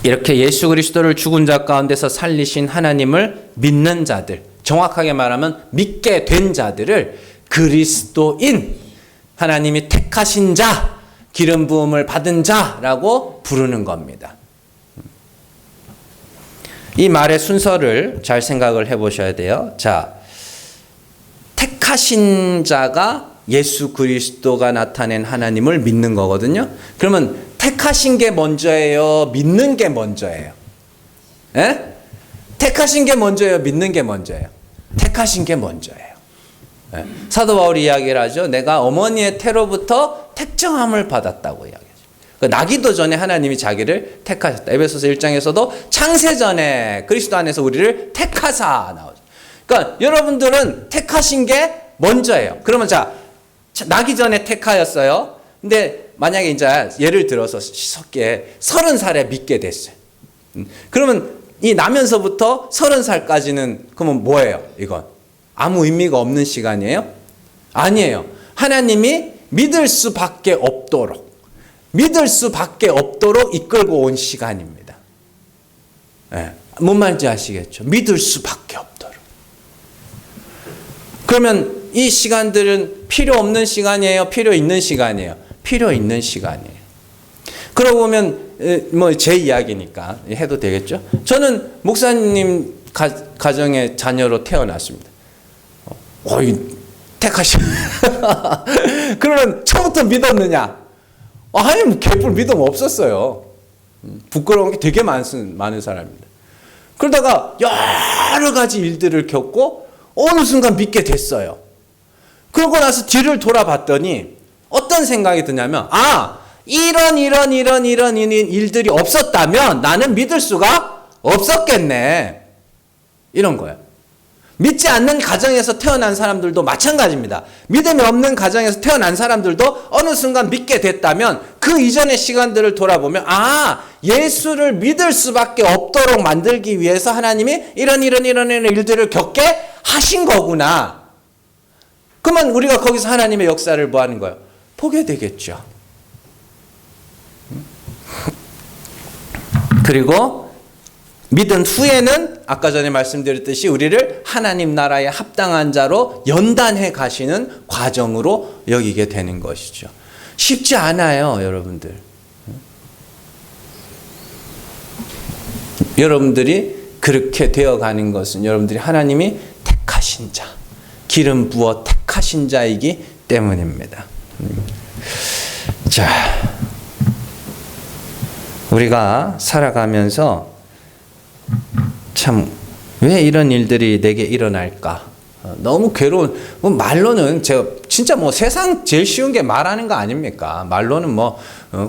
Speaker 1: 이렇게 예수 그리스도를 죽은 자 가운데서 살리신 하나님을 믿는 자들, 정확하게 말하면 믿게 된 자들을 그리스도인, 하나님이 택하신 자, 기름 부음을 받은 자라고 부르는 겁니다. 이 말의 순서를 잘 생각을 해보셔야 돼요. 자, 택하신 자가 예수 그리스도가 나타낸 하나님을 믿는 거거든요. 그러면 택하신 게 먼저예요? 믿는 게 먼저예요? 에? 택하신 게 먼저예요? 믿는 게 먼저예요? 택하신 게 먼저예요. 에? 사도 바울이 이야기를 하죠. 내가 어머니의 태로부터 택정함을 받았다고 이야기하죠. 나기도 전에 하나님이 자기를 택하셨다. 에베소서 1장에서도 창세 전에 그리스도 안에서 우리를 택하사 나오죠. 그러니까 여러분들은 택하신 게 먼저예요. 그러면 자, 나기 전에 택하였어요. 근데 만약에 이제 예를 들어서 쉽게 30살에 믿게 됐어요. 그러면 이 나면서부터 30살까지는 그러면 뭐예요? 이건 아무 의미가 없는 시간이에요? 아니에요. 하나님이 믿을 수밖에 없도록 이끌고 온 시간입니다. 네. 뭔 말인지 아시겠죠? 믿을 수밖에 없도록. 그러면 이 시간들은 필요 없는 시간이에요? 필요 있는 시간이에요? 필요 있는 시간이에요. 그러고 보면 뭐 제 이야기니까 해도 되겠죠? 저는 목사님 가정의 자녀로 태어났습니다. 택하시. 그러면 처음부터 믿었느냐? 아니, 개뿔 믿음 없었어요. 부끄러운 게 되게 많은 사람입니다. 그러다가 여러 가지 일들을 겪고 어느 순간 믿게 됐어요. 그러고 나서 뒤를 돌아봤더니 어떤 생각이 드냐면, 이런 일들이 없었다면 나는 믿을 수가 없었겠네. 이런 거예요. 믿지 않는 가정에서 태어난 사람들도 마찬가지입니다. 믿음이 없는 가정에서 태어난 사람들도 어느 순간 믿게 됐다면 그 이전의 시간들을 돌아보면 예수를 믿을 수밖에 없도록 만들기 위해서 하나님이 이런 일들을 겪게 하신 거구나. 그러면 우리가 거기서 하나님의 역사를 뭐 하는 거예요? 보게 되겠죠. 그리고 믿은 후에는 아까 전에 말씀드렸듯이 우리를 하나님 나라에 합당한 자로 연단해 가시는 과정으로 여기게 되는 것이죠. 쉽지 않아요, 여러분들. 여러분들이 그렇게 되어가는 것은 여러분들이 하나님이 택하신 자, 기름 부어 택하신 자이기 때문입니다. 자, 우리가 살아가면서 참 왜 이런 일들이 내게 일어날까? 너무 괴로운, 말로는 제가 진짜 세상 제일 쉬운 게 말하는 거 아닙니까? 말로는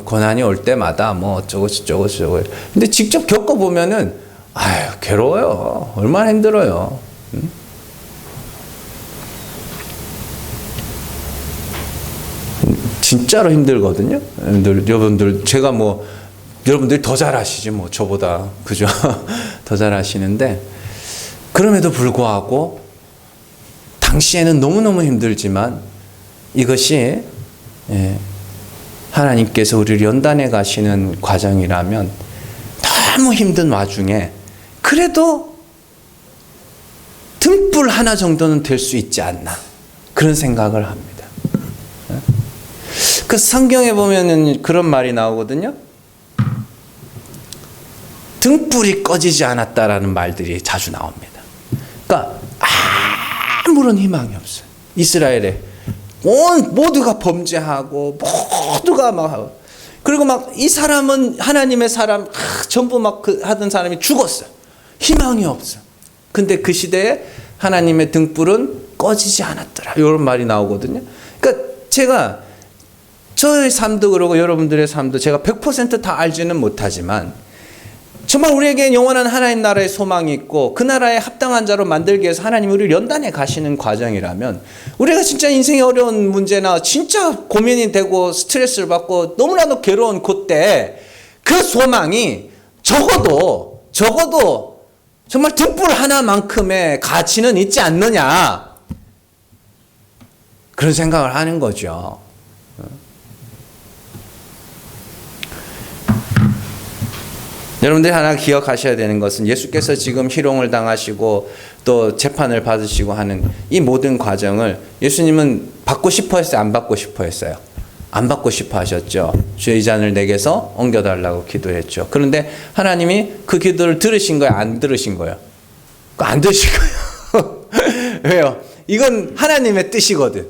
Speaker 1: 고난이 올 때마다 어쩌고 저쩌고. 근데 직접 겪어보면은, 아유, 괴로워요. 얼마나 힘들어요. 진짜로 힘들거든요. 여러분들, 제가 여러분들이 더 잘하시지, 저보다. 그죠? 더 잘하시는데, 그럼에도 불구하고, 당시에는 너무너무 힘들지만, 이것이, 하나님께서 우리를 연단해 가시는 과정이라면, 너무 힘든 와중에, 그래도 등불 하나 정도는 될 수 있지 않나. 그런 생각을 합니다. 그 성경에 보면은 그런 말이 나오거든요. 등불이 꺼지지 않았다라는 말들이 자주 나옵니다. 그러니까 아무런 희망이 없어요. 이스라엘에 모두가 범죄하고 모두가 하고, 그리고 이 사람은 하나님의 사람 전부 하던 사람이 죽었어요. 희망이 없어요. 근데 그 시대에 하나님의 등불은 꺼지지 않았더라. 이런 말이 나오거든요. 그러니까 제가 저의 삶도 그러고 여러분들의 삶도 제가 100% 다 알지는 못하지만 정말 우리에게 영원한 하나님 나라의 소망이 있고 그 나라에 합당한 자로 만들기 위해서 하나님이 우리를 연단해 가시는 과정이라면 우리가 진짜 인생의 어려운 문제나 진짜 고민이 되고 스트레스를 받고 너무나도 괴로운 그때 그 소망이 적어도 정말 등불 하나만큼의 가치는 있지 않느냐, 그런 생각을 하는 거죠. 여러분들이 하나 기억하셔야 되는 것은 예수께서 지금 희롱을 당하시고 또 재판을 받으시고 하는 이 모든 과정을 예수님은 받고 싶어 했어요? 안 받고 싶어 했어요? 안 받고 싶어 하셨죠. 주의 이 잔을 내게서 옮겨달라고 기도했죠. 그런데 하나님이 그 기도를 들으신 거예요? 안 들으신 거예요? 안 들으신 거예요. 왜요? 이건 하나님의 뜻이거든.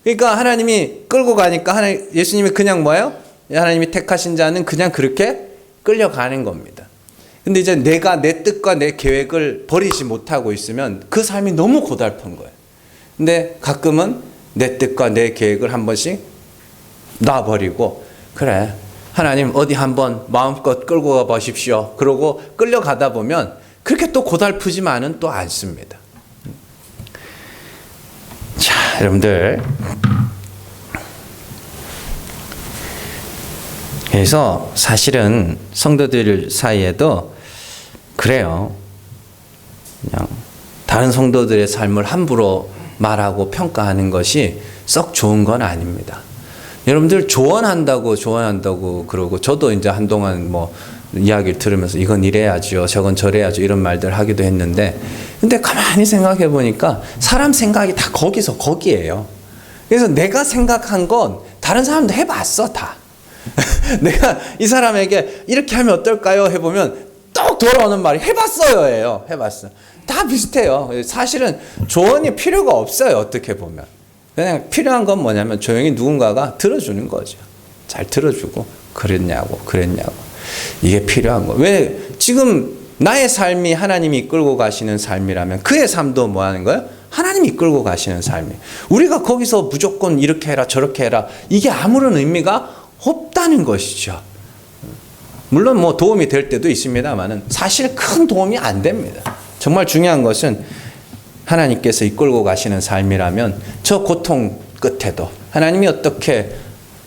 Speaker 1: 그러니까 하나님이 끌고 가니까 예수님이 그냥 뭐예요? 하나님이 택하신 자는 그냥 그렇게 끌려가는 겁니다. 근데 이제 내가 내 뜻과 내 계획을 버리지 못하고 있으면 그 삶이 너무 고달픈 거예요. 근데 가끔은 내 뜻과 내 계획을 한 번씩 놔버리고, 그래, 하나님 어디 한번 마음껏 끌고 가 보십시오. 그러고 끌려가다 보면 그렇게 또 고달프지만은 또 않습니다. 자, 여러분들. 그래서 사실은 성도들 사이에도 그래요. 그냥 다른 성도들의 삶을 함부로 말하고 평가하는 것이 썩 좋은 건 아닙니다. 여러분들 조언한다고 그러고, 저도 이제 한동안 이야기를 들으면서 이건 이래야죠, 저건 저래야죠, 이런 말들 하기도 했는데, 근데 가만히 생각해 보니까 사람 생각이 다 거기에요. 그래서 내가 생각한 건 다른 사람도 해봤어, 다. 내가 이 사람에게 이렇게 하면 어떨까요? 해보면 또 돌아오는 말이 해봤어요예요. 해봤어. 다 비슷해요. 사실은 조언이 필요가 없어요. 어떻게 보면. 그냥 필요한 건 뭐냐면 조용히 누군가가 들어주는 거죠. 잘 들어주고 그랬냐고. 이게 필요한 거. 왜 지금 나의 삶이 하나님이 이끌고 가시는 삶이라면 그의 삶도 뭐 하는 거예요? 하나님이 이끌고 가시는 삶이. 우리가 거기서 무조건 이렇게 해라 저렇게 해라, 이게 아무런 의미가 없다는 것이죠. 물론 도움이 될 때도 있습니다만은 사실 큰 도움이 안 됩니다. 정말 중요한 것은 하나님께서 이끌고 가시는 삶이라면 저 고통 끝에도 하나님이 어떻게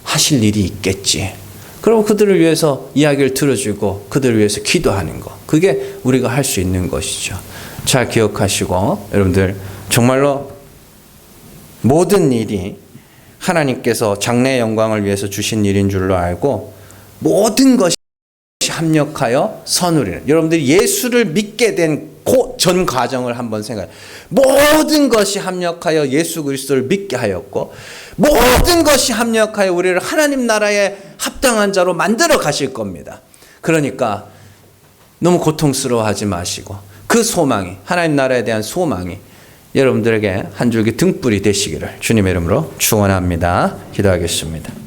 Speaker 1: 하실 일이 있겠지. 그리고 그들을 위해서 이야기를 들어주고 그들을 위해서 기도하는 것, 그게 우리가 할 수 있는 것이죠. 잘 기억하시고, 여러분들 정말로 모든 일이 하나님께서 장래의 영광을 위해서 주신 일인 줄로 알고 모든 것이 합력하여 선으로, 여러분들이 예수를 믿게 된 전 과정을 한번 생각해. 모든 것이 합력하여 예수 그리스도를 믿게 하였고 모든 것이 합력하여 우리를 하나님 나라에 합당한 자로 만들어 가실 겁니다. 그러니까 너무 고통스러워하지 마시고 그 소망이, 하나님 나라에 대한 소망이 여러분들에게 한 줄기 등불이 되시기를 주님의 이름으로 축원합니다. 기도하겠습니다.